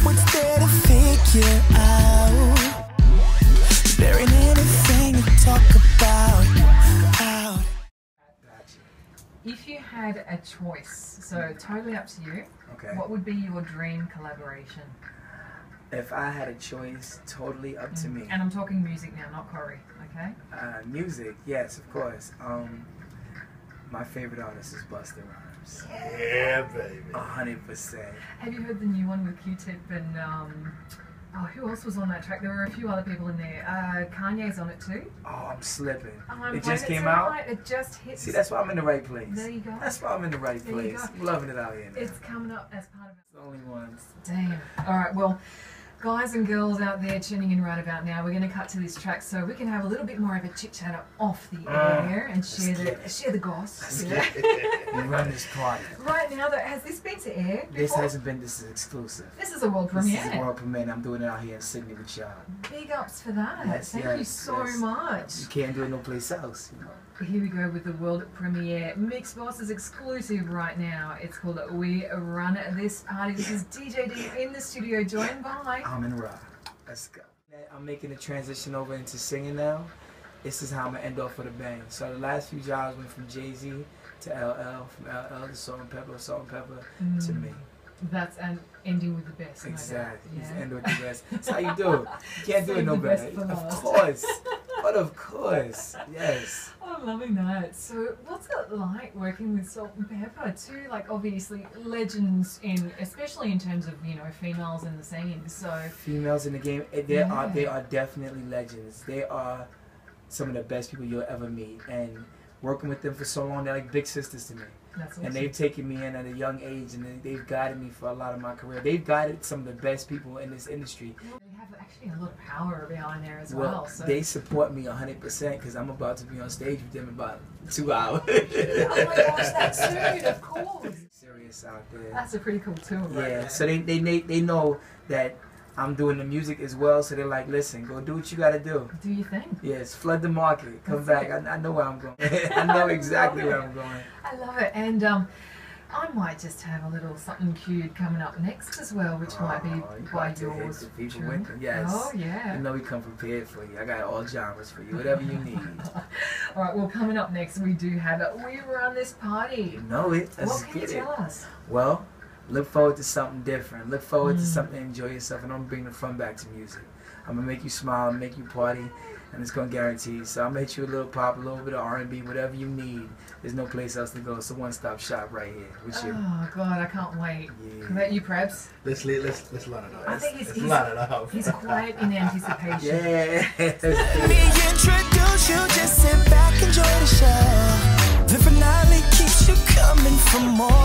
what's there to figure out? There ain't anything to talk about. If you had a choice, so totally up to you, Okay. what would be your dream collaboration? If I had a choice, totally up to me. And I'm talking music now, not Corey, okay? Music, yes, of course. My favorite artist is Busta Rhymes. Yeah, baby. 100%. Have you heard the new one with Q-Tip and, who else was on that track? There were a few other people in there. Kanye's on it too. Oh, I'm slipping. I'm It playing just came out. tonight. It just hit. See, that's why I'm in the right place. There you go. That's why I'm in the right There you place. go. I'm loving it out here now. It's coming up as part of it. It's the only ones. Damn. All right, well, guys and girls out there tuning in right about now, we're going to cut to this track so we can have a little bit more of a chit-chat off the air and share the goss. We run this party. Right now, though, has this been to air before? This hasn't been, this is exclusive. This is a world This premiere. is a world premiere. I'm doing it out here in Sydney with y'all. Big ups for that. Yes, Thank yes, you so yes. much. You can't do it no place else, you know. Here we go with the world premiere. Mix Boss is exclusive right now. It's called We Run This Party. This is DJ D in the studio, joined by... I'm in rock. Let's go. I'm making the transition over into singing now. This is how I'm gonna end off with a bang. So the last few jobs went from Jay-Z to LL, from LL to Salt and Pepper to me. That's and ending with the best. Exactly. No It's doubt. the end with the best. That's how you do it. You can't do it Save no the best better. for Of last. course. But of course. Yes. I'm loving that. So, what's it like working with Salt and Pepper? Two, like, obviously legends in, especially in terms of females in the scene. So, Females in the game, they are definitely legends. They are some of the best people you'll ever meet. And working with them for so long, they're like big sisters to me. that's awesome. And they've taken me in at a young age, and they've guided me for a lot of my career. They've guided some of the best people in this industry. They have actually a lot of power behind there as Well, well. So, they support me 100% because I'm about to be on stage with them in about 2 hours. oh my gosh, that's soon, of course. Serious out there. That's a pretty cool tour. Right Yeah, there. so they know that I'm doing the music as well, so they're like, listen, go do what you gotta do. Do you think? Yes, flood the market, come That's back. I know where I'm going. I know exactly where I'm going. I love it. And I might just have a little something cute coming up next as well, which might be You by got to hit yours. the people True. with them. Yes. Oh, yeah. You know we come prepared for you. I got all genres for you, whatever you need. All right, well, coming up next, we do have it. We Run This Party. You know it. Let's What can you get it. tell us? Well, look forward to something different. Look forward to something to enjoy yourself, and I'm gonna bring the fun back to music. I'm gonna make you smile, make you party, and it's gonna guarantee. So I'm gonna hit you a little pop, a little bit of R&B, whatever you need. There's no place else to go. It's a one-stop shop right here with you. Oh, God, I can't wait. Yeah. What about you, Prebz? Let's line it up. I think Let's line it up. he's quiet in anticipation. Yeah. Let me introduce you, just sit back, enjoy the show. The finale keeps you coming for more.